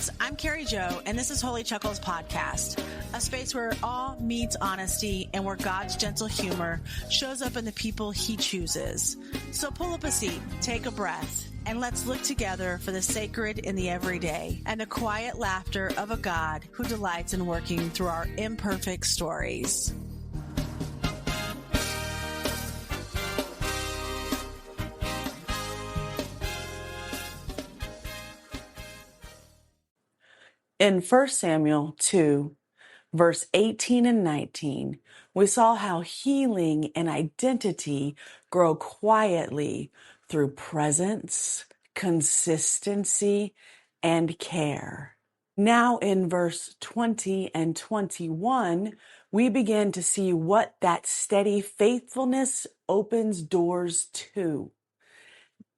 friends, I'm Carrie Jo, and this is Holy Chuckles Podcast, a space where all meets honesty and where God's gentle humor shows up in the people he chooses. So pull up a seat, take a breath, and let's look together for the sacred in the everyday and the quiet laughter of a God who delights in working through our imperfect stories. In 1 Samuel 2, verse 18 and 19, we saw how healing and identity grow quietly through presence, consistency, and care. Now in verse 20 and 21, we begin to see what that steady faithfulness opens doors to.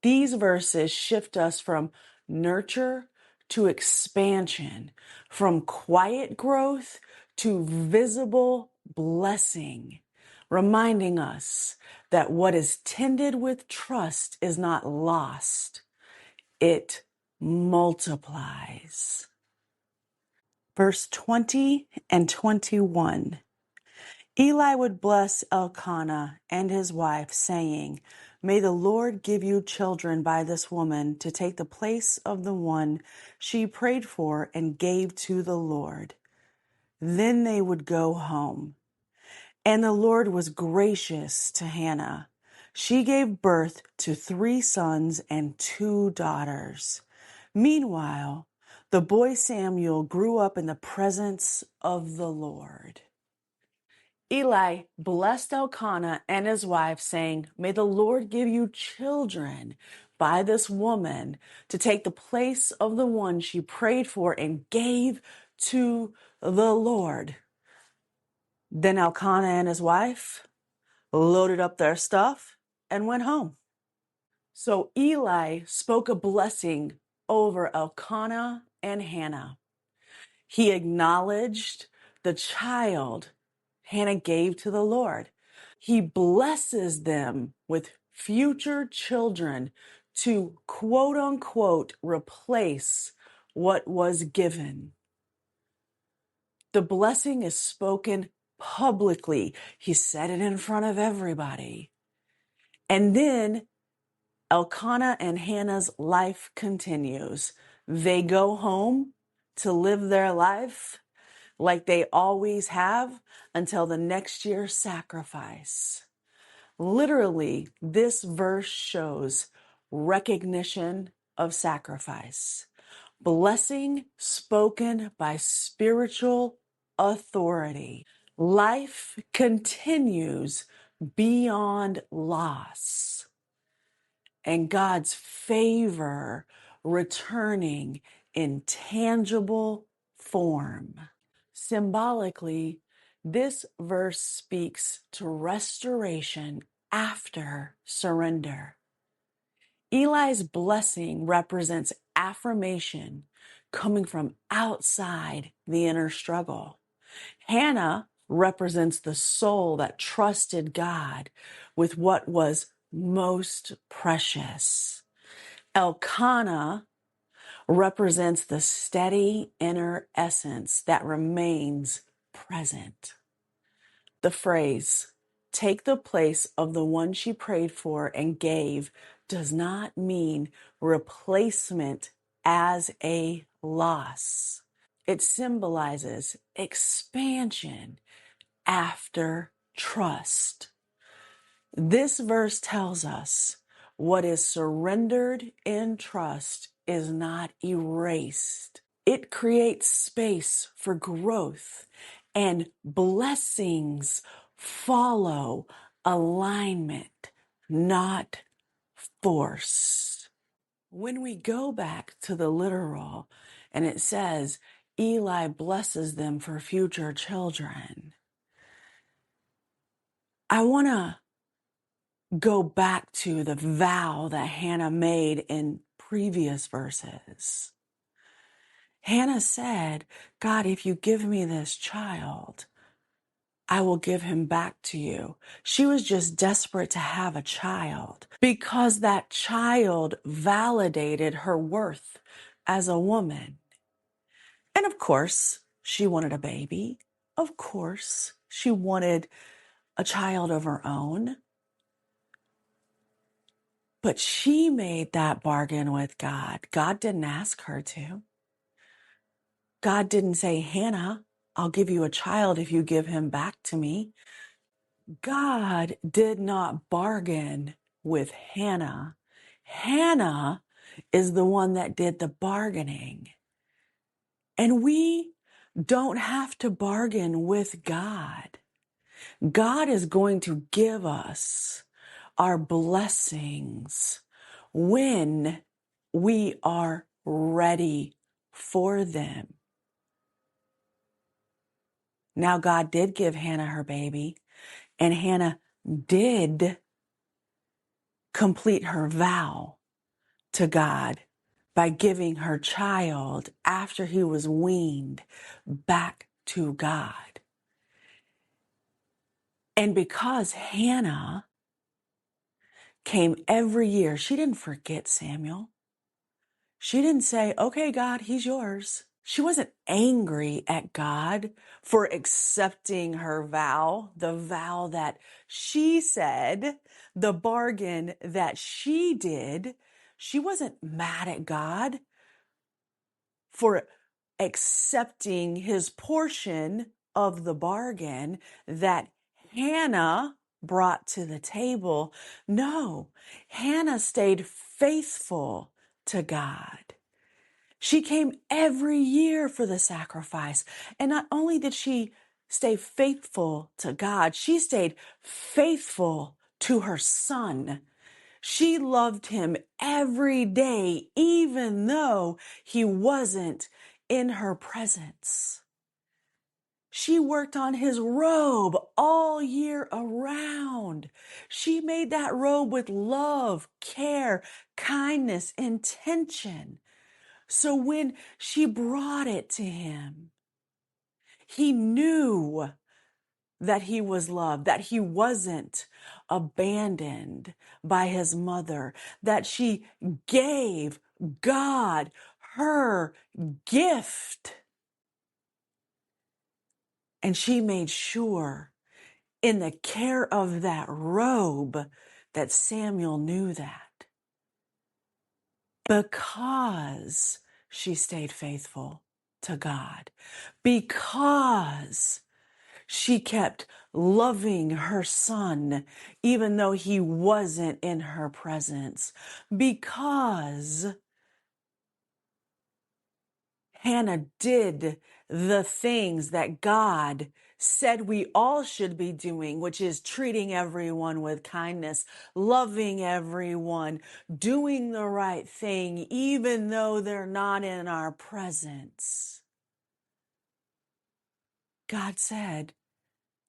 These verses shift us from nurture to expansion, from quiet growth to visible blessing, reminding us that what is tended with trust is not lost, it multiplies. Verse 20 and 21. Eli would bless Elkanah and his wife, saying, "May the Lord give you children by this woman to take the place of the one she prayed for and gave to the Lord." Then they would go home. And the Lord was gracious to Hannah. She gave birth to 3 sons and 2 daughters. Meanwhile, the boy Samuel grew up in the presence of the Lord. Eli blessed Elkanah and his wife, saying, "May the Lord give you children by this woman to take the place of the one she prayed for and gave to the Lord." Then Elkanah and his wife loaded up their stuff and went home. So Eli spoke a blessing over Elkanah and Hannah. He acknowledged the child Hannah gave to the Lord. He blesses them with future children to quote unquote replace what was given. The blessing is spoken publicly. He said it in front of everybody. And then Elkanah and Hannah's life continues. They go home to live their life like they always have until the next year's sacrifice. Literally, this verse shows recognition of sacrifice, blessing spoken by spiritual authority. Life continues beyond loss, and God's favor returning in tangible form. Symbolically, this verse speaks to restoration after surrender. Eli's blessing represents affirmation coming from outside the inner struggle. Hannah represents the soul that trusted God with what was most precious. Elkanah represents the steady inner essence that remains present. The phrase, "take the place of the one she prayed for and gave," does not mean replacement as a loss. It symbolizes expansion after trust. This verse tells us what is surrendered in trust is not erased. It creates space for growth, and blessings follow alignment, not force. When we go back to the literal and it says Eli blesses them for future children, I want to go back to the vow that Hannah made in previous verses. Hannah said, "God, if you give me this child, I will give him back to you." She was just desperate to have a child because that child validated her worth as a woman. And of course, she wanted a baby. Of course, she wanted a child of her own. But she made that bargain with God. God didn't ask her to. God didn't say, Hannah, I'll give you a child if you give him back to me. God did not bargain with Hannah. Hannah is the one that did the bargaining. And we don't have to bargain with God. God is going to give us our blessings when we are ready for them. Now, God did give Hannah her baby, and Hannah did complete her vow to God by giving her child after he was weaned back to God. And because Hannah came every year, she didn't forget Samuel. She didn't say, okay, God, he's yours. She wasn't angry at God for accepting her vow, the vow that she said, the bargain that she did. She wasn't mad at God for accepting his portion of the bargain that Hannah brought to the table. No, Hannah stayed faithful to God. She came every year for the sacrifice. And not only did she stay faithful to God, she stayed faithful to her son. She loved him every day, even though he wasn't in her presence. She worked on his robe all year around. She made that robe with love, care, kindness, intention. So when she brought it to him, he knew that he was loved, that he wasn't abandoned by his mother, that she gave God her gift. And she made sure in the care of that robe that Samuel knew that. Because she stayed faithful to God, because she kept loving her son, even though he wasn't in her presence, because Hannah did the things that God said we all should be doing, which is treating everyone with kindness, loving everyone, doing the right thing, even though they're not in our presence. God said,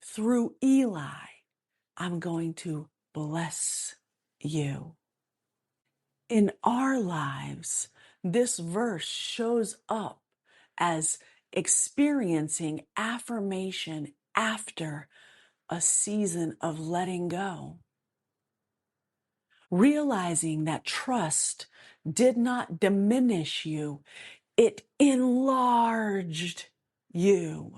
through Eli, I'm going to bless you. In our lives, this verse shows up as experiencing affirmation after a season of letting go. Realizing that trust did not diminish you, it enlarged you.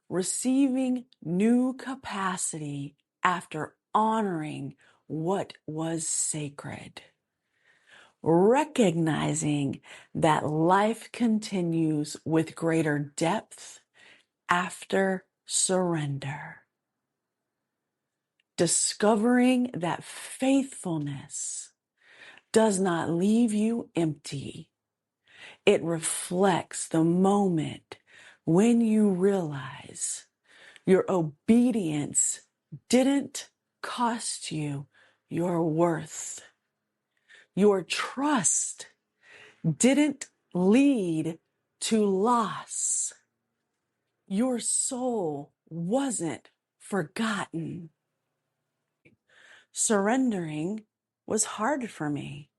Receiving new capacity after honoring what was sacred. Recognizing that life continues with greater depth after surrender. Discovering that faithfulness does not leave you empty. It reflects the moment when you realize your obedience didn't cost you your worth. Your trust didn't lead to loss. Your soul wasn't forgotten. Surrendering was hard for me.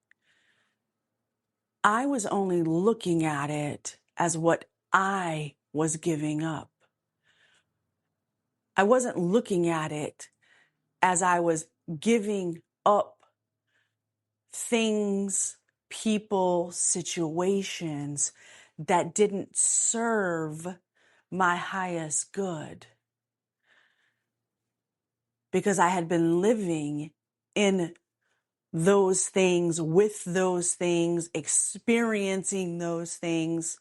I was only looking at it as what I was giving up. I wasn't looking at it as I was giving up things, people, situations that didn't serve my highest good, because I had been living in those things, with those things, experiencing those things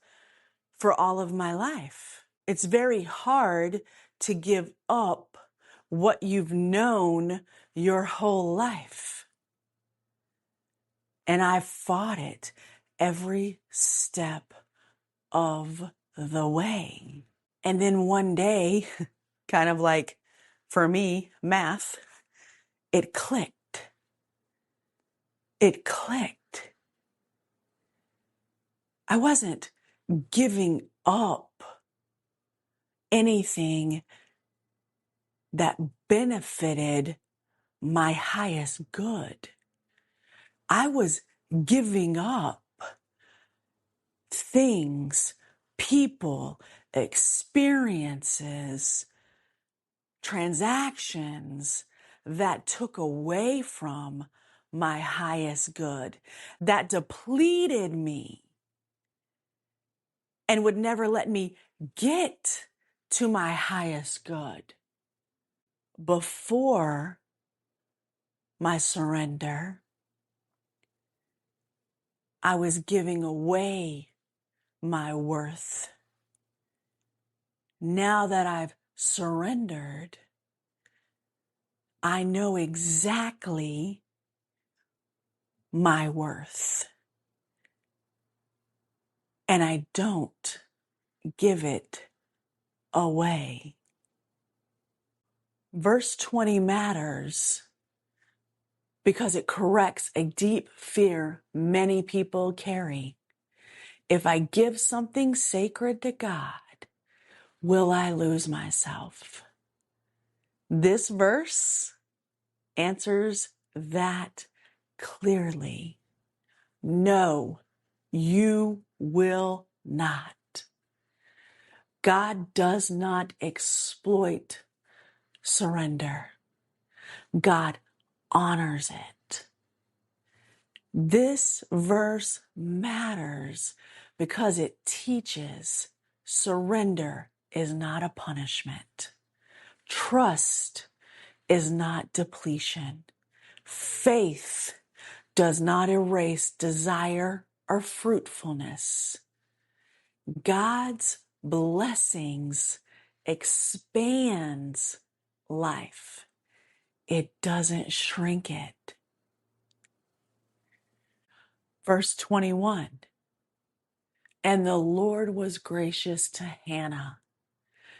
for all of my life. It's very hard to give up what you've known your whole life. And I fought it every step of the way. And then one day, kind of like for me, math, it clicked. It clicked. I wasn't giving up anything that benefited my highest good. I was giving up things, people, experiences, transactions that took away from my highest good, that depleted me and would never let me get to my highest good. Before my surrender, I was giving away my worth. Now that I've surrendered, I know exactly my worth, and I don't give it away. Verse 20 matters because it corrects a deep fear many people carry. If I give something sacred to God, will I lose myself? This verse answers that clearly. No, you will not. God does not exploit surrender. God honors it. This verse matters because it teaches surrender is not a punishment. Trust is not depletion. Faith does not erase desire or fruitfulness. God's blessings expands life. It doesn't shrink it. Verse 21, and the Lord was gracious to Hannah.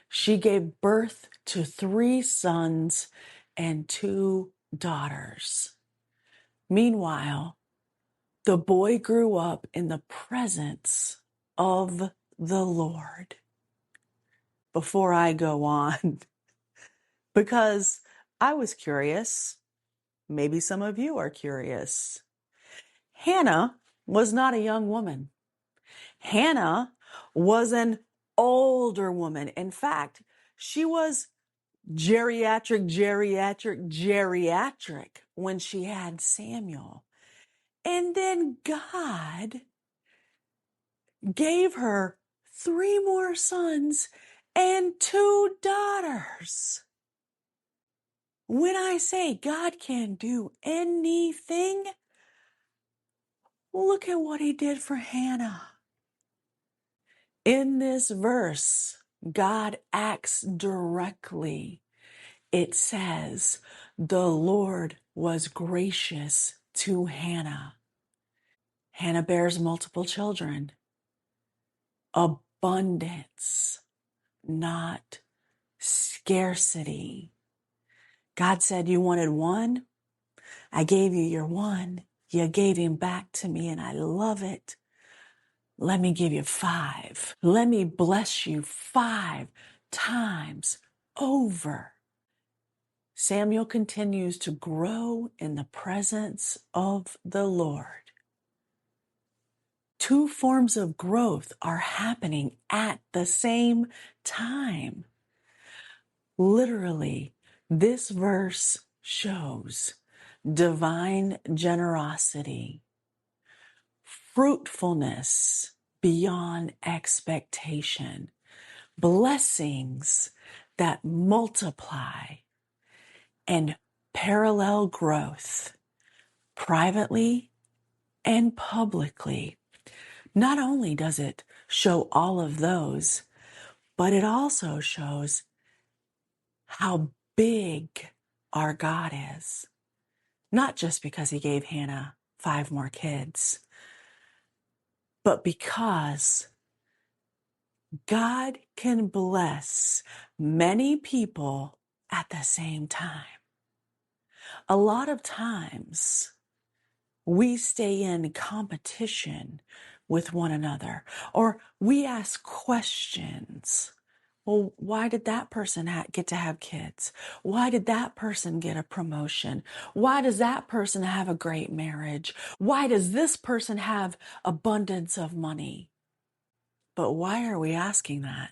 She gave birth to 3 sons and 2 daughters. Meanwhile, the boy grew up in the presence of the Lord. Before I go on, because I was curious, maybe some of you are curious. Hannah was not a young woman. Hannah was an older woman. In fact, she was geriatric when she had Samuel. And then God gave her 3 more sons and 2 daughters. When I say God can do anything, look at what He did for Hannah. In this verse, God acts directly. It says, the Lord was gracious to Hannah. Hannah bears multiple children. Abundance, not scarcity. God said, you wanted 1? I gave you your 1. You gave him back to me, and I love it. Let me give you 5. Let me bless you 5 times over. Samuel continues to grow in the presence of the Lord. 2 forms of growth are happening at the same time. Literally, this verse shows divine generosity, fruitfulness, beyond expectation, blessings that multiply and parallel growth privately and publicly. Not only does it show all of those, but it also shows how big our God is. Not just because he gave Hannah 5 more kids, but because God can bless many people at the same time. A lot of times we stay in competition with one another, or we ask questions. Well, why did that person get to have kids? Why did that person get a promotion? Why does that person have a great marriage? Why does this person have abundance of money? But why are we asking that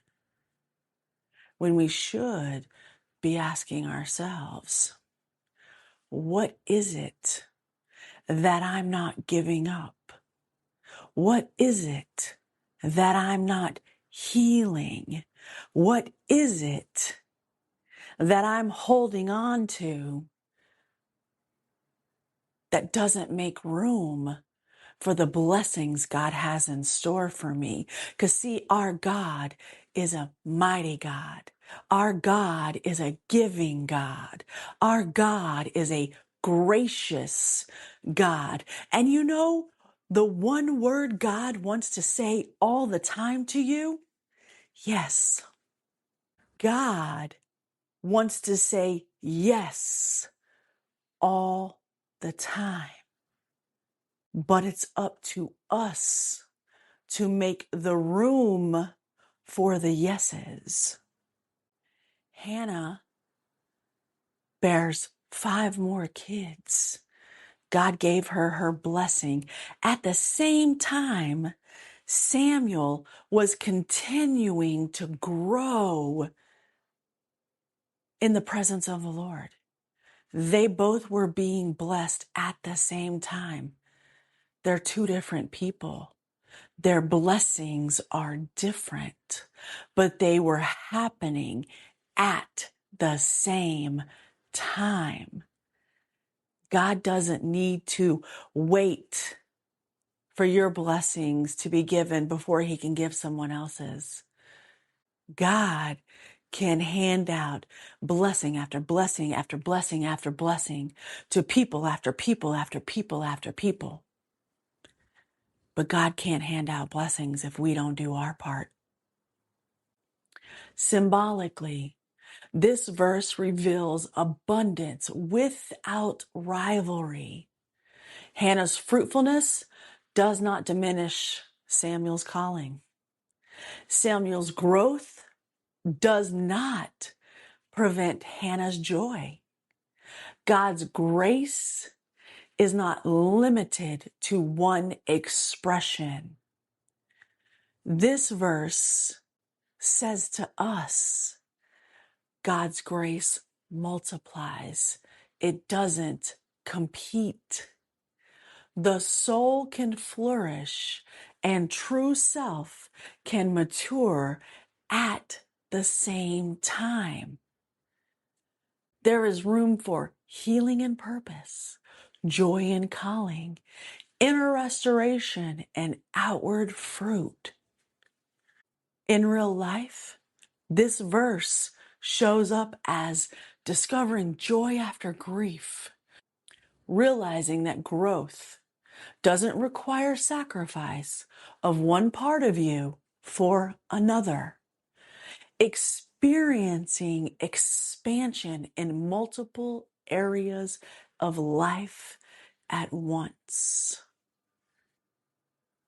when we should be asking ourselves, what is it that I'm not giving up? What is it that I'm not healing? What is it that I'm holding on to that doesn't make room for the blessings God has in store for me? Because see, our God is a mighty God. Our God is a giving God. Our God is a gracious God. And you know, the one word God wants to say all the time to you? Yes. God wants to say yes all the time. But it's up to us to make the room for the yeses. Hannah bears 5 more kids. God gave her her blessing. At the same time, Samuel was continuing to grow in the presence of the Lord. They both were being blessed at the same time. They're 2 different people. Their blessings are different, but they were happening at the same time. God doesn't need to wait for your blessings to be given before he can give someone else's. God can hand out blessing after blessing after blessing after blessing to people after people after people after people. But God can't hand out blessings if we don't do our part. Symbolically, this verse reveals abundance without rivalry. Hannah's fruitfulness does not diminish Samuel's calling. Samuel's growth does not prevent Hannah's joy. God's grace is not limited to one expression. This verse says to us, God's grace multiplies. It doesn't compete. The soul can flourish and true self can mature at the same time. There is room for healing and purpose, joy and calling, inner restoration and outward fruit. In real life, this verse shows up as discovering joy after grief, realizing that growth doesn't require sacrifice of one part of you for another, experiencing expansion in multiple areas of life at once,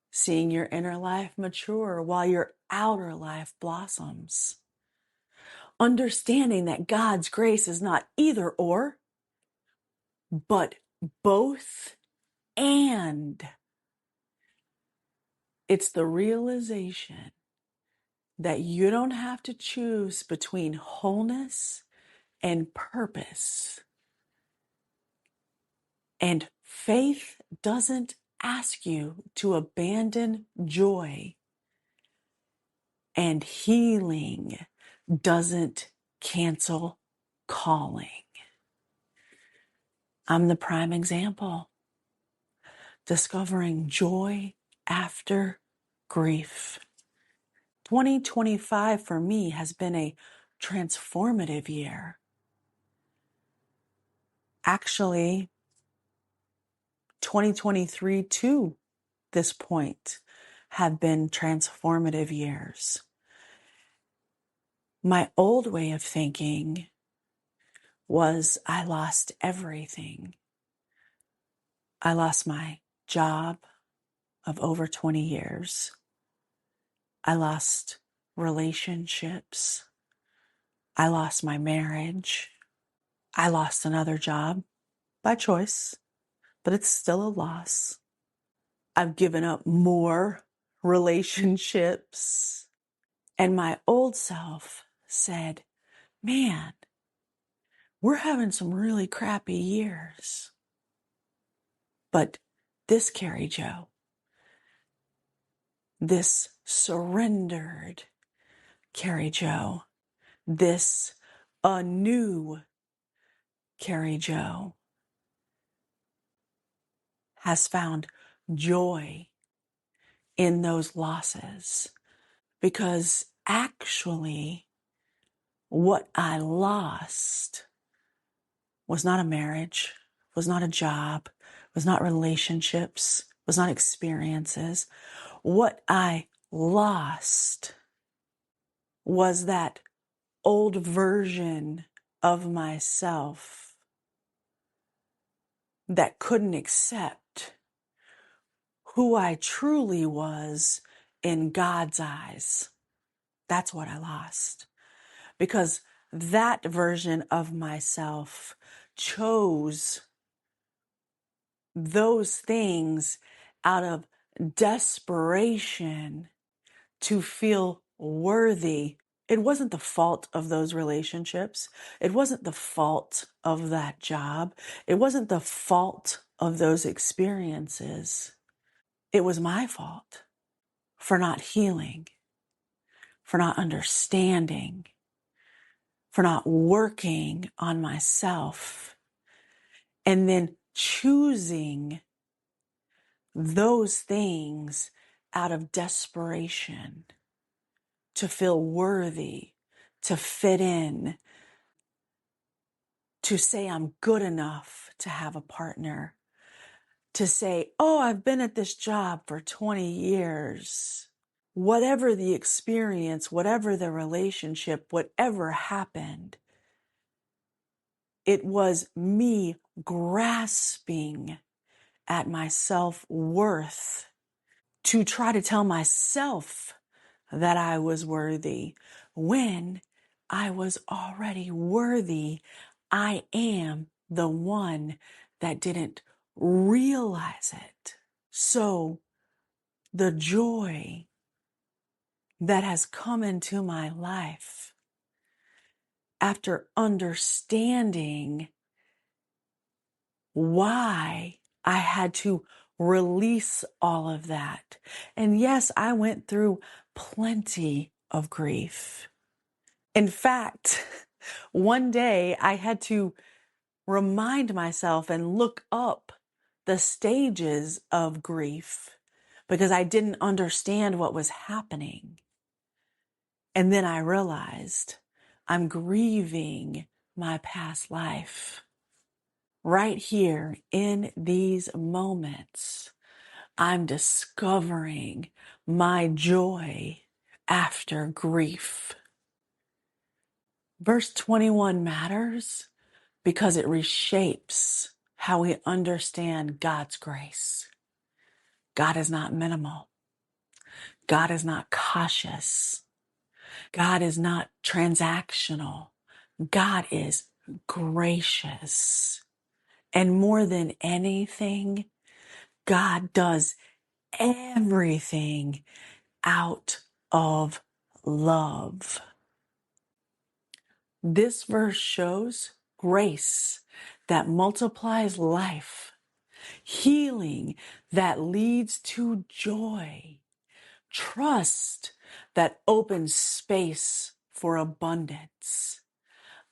seeing your inner life mature while your outer life blossoms, understanding that God's grace is not either or, but both and. It's the realization that you don't have to choose between wholeness and purpose. And faith doesn't ask you to abandon joy. and healing doesn't cancel calling. I'm the prime example. Discovering joy after grief. 2025 for me has been a transformative year. Actually, 2023 to this point have been transformative years. My old way of thinking was I lost everything. I lost my job of over 20 years. I lost relationships. I lost my marriage. I lost another job by choice, but it's still a loss. I've given up more relationships. And my old self said, man, we're having some really crappy years. But this Carrie Jo, this surrendered Carrie Jo, this anew Carrie Jo has found joy in those losses, because actually what I lost was not a marriage, was not a job, was not relationships, was not experiences. What I lost was that old version of myself that couldn't accept who I truly was in God's eyes. That's what I lost. Because that version of myself chose those things out of desperation to feel worthy. It wasn't the fault of those relationships. It wasn't the fault of that job. It wasn't the fault of those experiences. It was my fault for not healing, for not understanding, for not working on myself, and then choosing those things out of desperation to feel worthy, to fit in, to say I'm good enough to have a partner, to say, oh, I've been at this job for 20 years. Whatever the experience, whatever the relationship, whatever happened, it was me grasping at my self-worth to try to tell myself that I was worthy when I was already worthy. I am the one that didn't realize it. So the joy that has come into my life after understanding why I had to release all of that. And yes, I went through plenty of grief. In fact, one day I had to remind myself and look up the stages of grief because I didn't understand what was happening. And then I realized I'm grieving my past life. Right here in these moments, I'm discovering my joy after grief. Verse 21 matters because it reshapes how we understand God's grace. God is not minimal. God is not cautious. God is not transactional. God is gracious. And more than anything, God does everything out of love. This verse shows grace that multiplies life, healing that leads to joy, trust that opens space for abundance,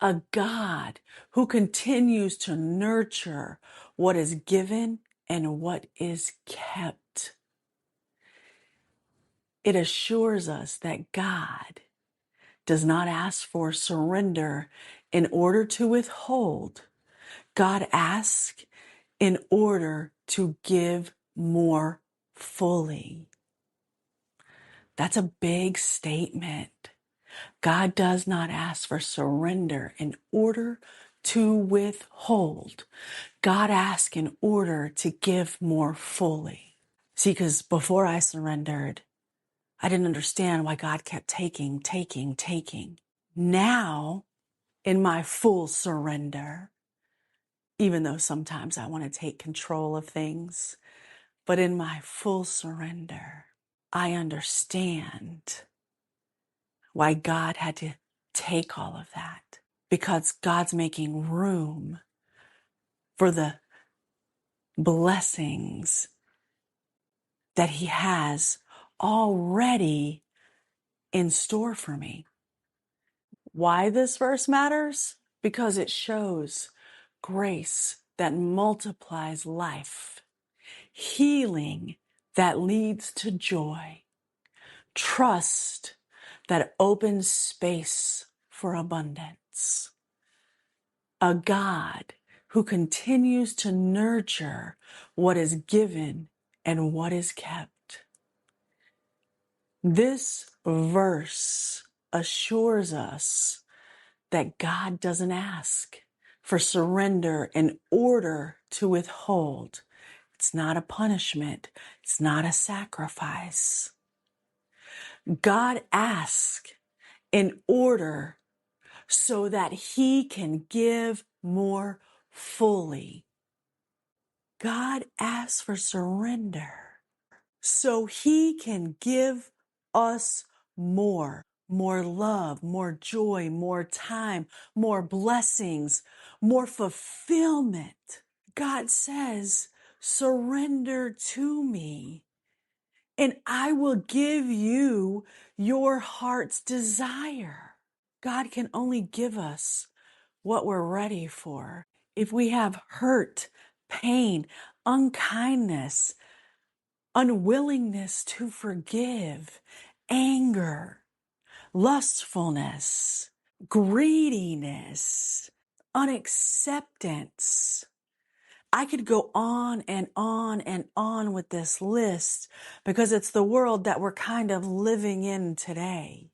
a God who continues to nurture what is given and what is kept. It assures us that God does not ask for surrender in order to withhold. God asks in order to give more fully. That's a big statement. God does not ask for surrender in order to withhold. God asks in order to give more fully. See, because before I surrendered, I didn't understand why God kept taking. Now, in my full surrender, even though sometimes I want to take control of things, but in my full surrender, I understand why God had to take all of that. Because God's making room for the blessings that He has already in store for me. Why this verse matters? Because it shows grace that multiplies life, healing that leads to joy, trust that opens space for abundance, a God who continues to nurture what is given and what is kept. This verse assures us that God doesn't ask for surrender in order to withhold. It's not a punishment. It's not a sacrifice. God asks in order so that He can give more fully. God asks for surrender so He can give us more love, more joy, more time, more blessings, more fulfillment. God says, surrender to me and I will give you your heart's desire. God can only give us what we're ready for. If we have hurt, pain, unkindness, unwillingness to forgive, anger, lustfulness, greediness, unacceptance. I could go on and on and on with this list because it's the world that we're kind of living in today.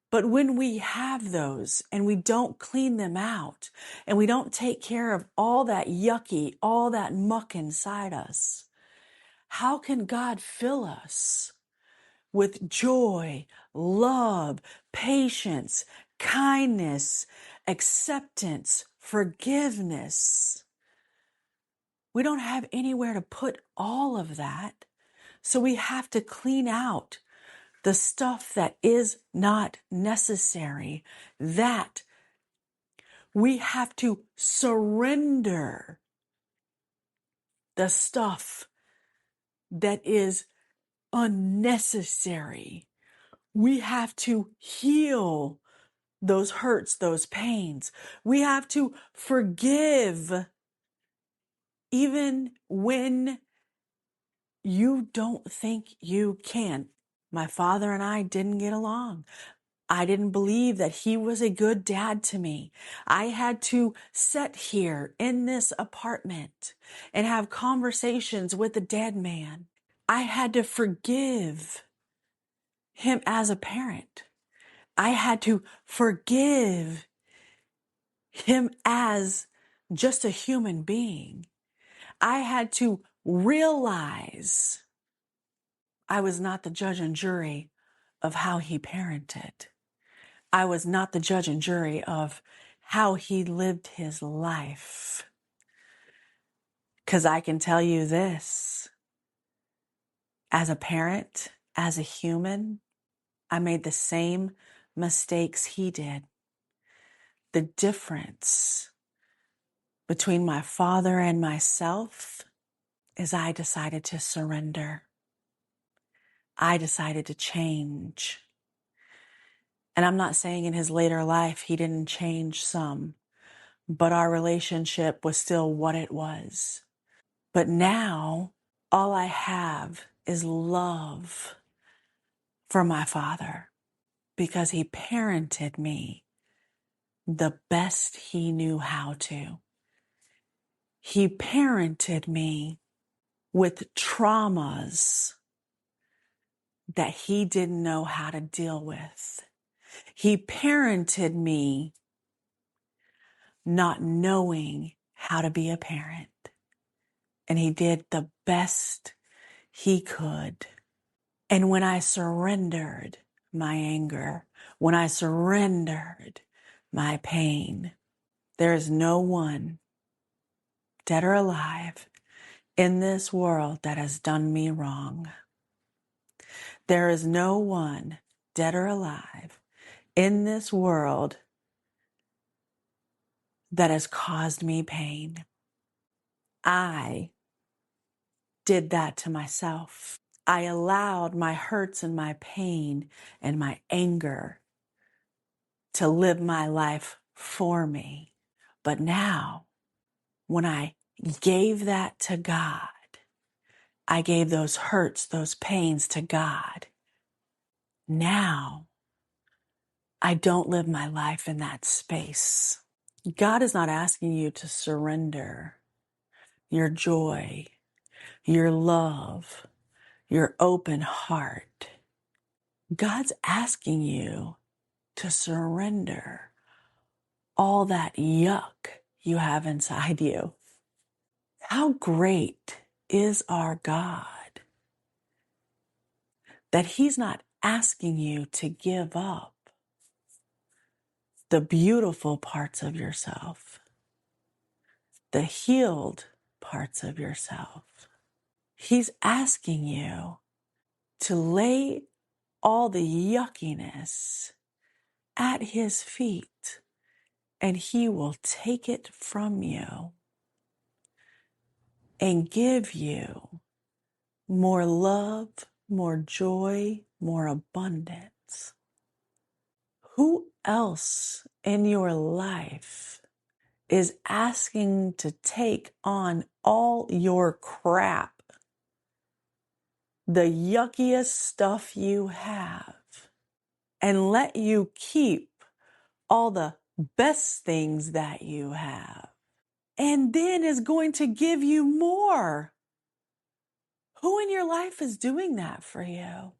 But when we have those and we don't clean them out and we don't take care of all that yucky, all that muck inside us, how can God fill us with joy, love, patience, kindness, acceptance, forgiveness? We don't have anywhere to put all of that. So we have to clean out the stuff that is not necessary, that we have to surrender the stuff that is unnecessary. We have to heal those hurts, those pains. We have to forgive even when you don't think you can. My father and I didn't get along. I didn't believe that he was a good dad to me. I had to sit here in this apartment and have conversations with the dead man. I had to forgive him as a parent. I had to forgive him as just a human being. I had to realize I was not the judge and jury of how he parented. I was not the judge and jury of how he lived his life. Because I can tell you this, as a parent, as a human, I made the same mistakes he did. The difference between my father and myself is I decided to surrender. I decided to change. And I'm not saying in his later life he didn't change some, but our relationship was still what it was. But now all I have is love for my father because he parented me the best he knew how to. He parented me with traumas that he didn't know how to deal with. He parented me not knowing how to be a parent. And he did the best he could. And when I surrendered my anger, when I surrendered my pain, there is no one, dead or alive, in this world that has done me wrong. There is no one, dead or alive, in this world that has caused me pain. I did that to myself. I allowed my hurts and my pain and my anger to live my life for me. But now, when I gave that to God, I gave those hurts, those pains to God. Now, I don't live my life in that space. God is not asking you to surrender your joy, your love, your open heart. God's asking you to surrender all that yuck you have inside you. How great is our God that He's not asking you to give up the beautiful parts of yourself, the healed parts of yourself. He's asking you to lay all the yuckiness at His feet, and He will take it from you and give you more love, more joy, more abundance. Who else in your life is asking to take on all your crap, the yuckiest stuff you have, and let you keep all the best things that you have, and then is going to give you more? Who in your life is doing that for you?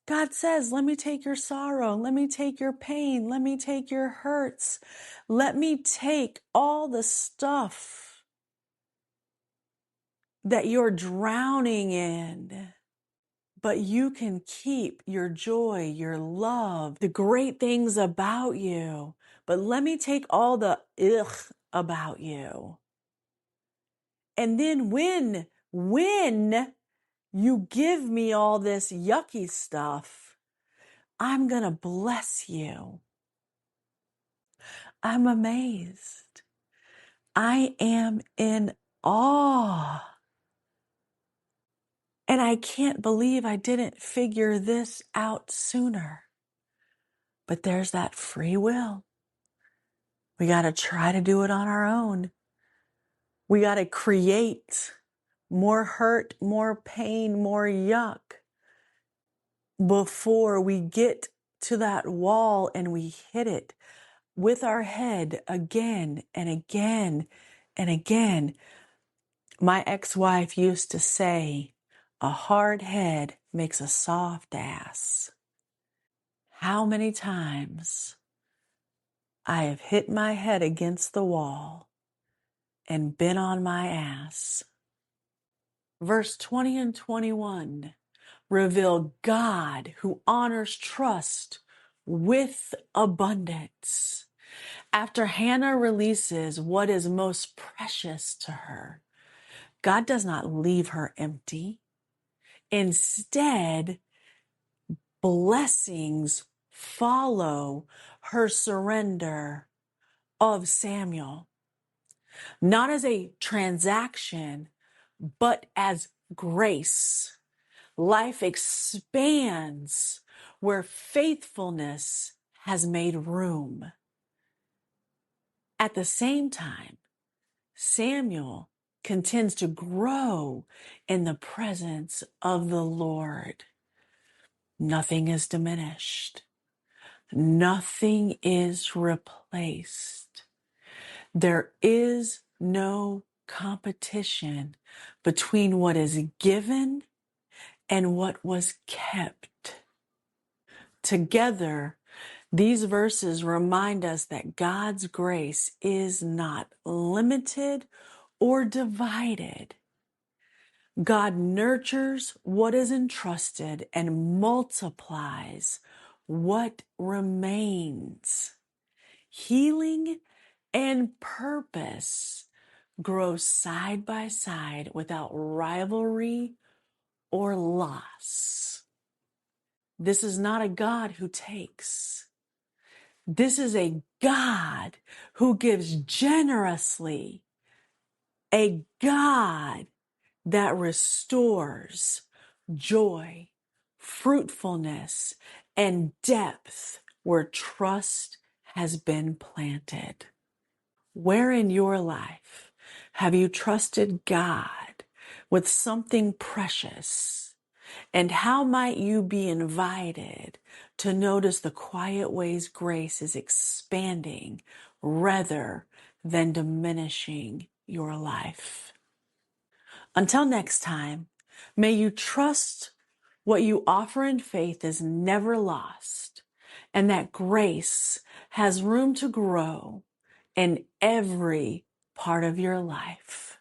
God says, let me take your sorrow. Let me take your pain. Let me take your hurts. Let me take all the stuff that you're drowning in. But you can keep your joy, your love, the great things about you. But let me take all the ugh about you. And then when you give me all this yucky stuff, I'm going to bless you. I'm amazed. I am in awe. And I can't believe I didn't figure this out sooner. But there's that free will. We got to try to do it on our own. We got to create more hurt, more pain, more yuck before we get to that wall and we hit it with our head again and again and again. My ex-wife used to say, a hard head makes a soft ass. How many times I have hit my head against the wall and been on my ass. Verse 20 and 21 reveal God who honors trust with abundance. After Hannah releases what is most precious to her, God does not leave her empty. Instead, blessings follow her surrender of Samuel, not as a transaction, but as grace. Life expands where faithfulness has made room. At the same time, Samuel continues to grow in the presence of the Lord. Nothing is diminished. Nothing is replaced. There is no competition between what is given and what was kept. Together, these verses remind us that God's grace is not limited or divided. God nurtures what is entrusted and multiplies what remains. Healing and purpose grow side by side without rivalry or loss. This is not a God who takes. This is a God who gives generously, a God that restores joy, fruitfulness, and depth where trust has been planted. Where in your life have you trusted God with something precious? And how might you be invited to notice the quiet ways grace is expanding rather than diminishing your life? Until next time, may you trust what you offer in faith is never lost, and that grace has room to grow in every part of your life.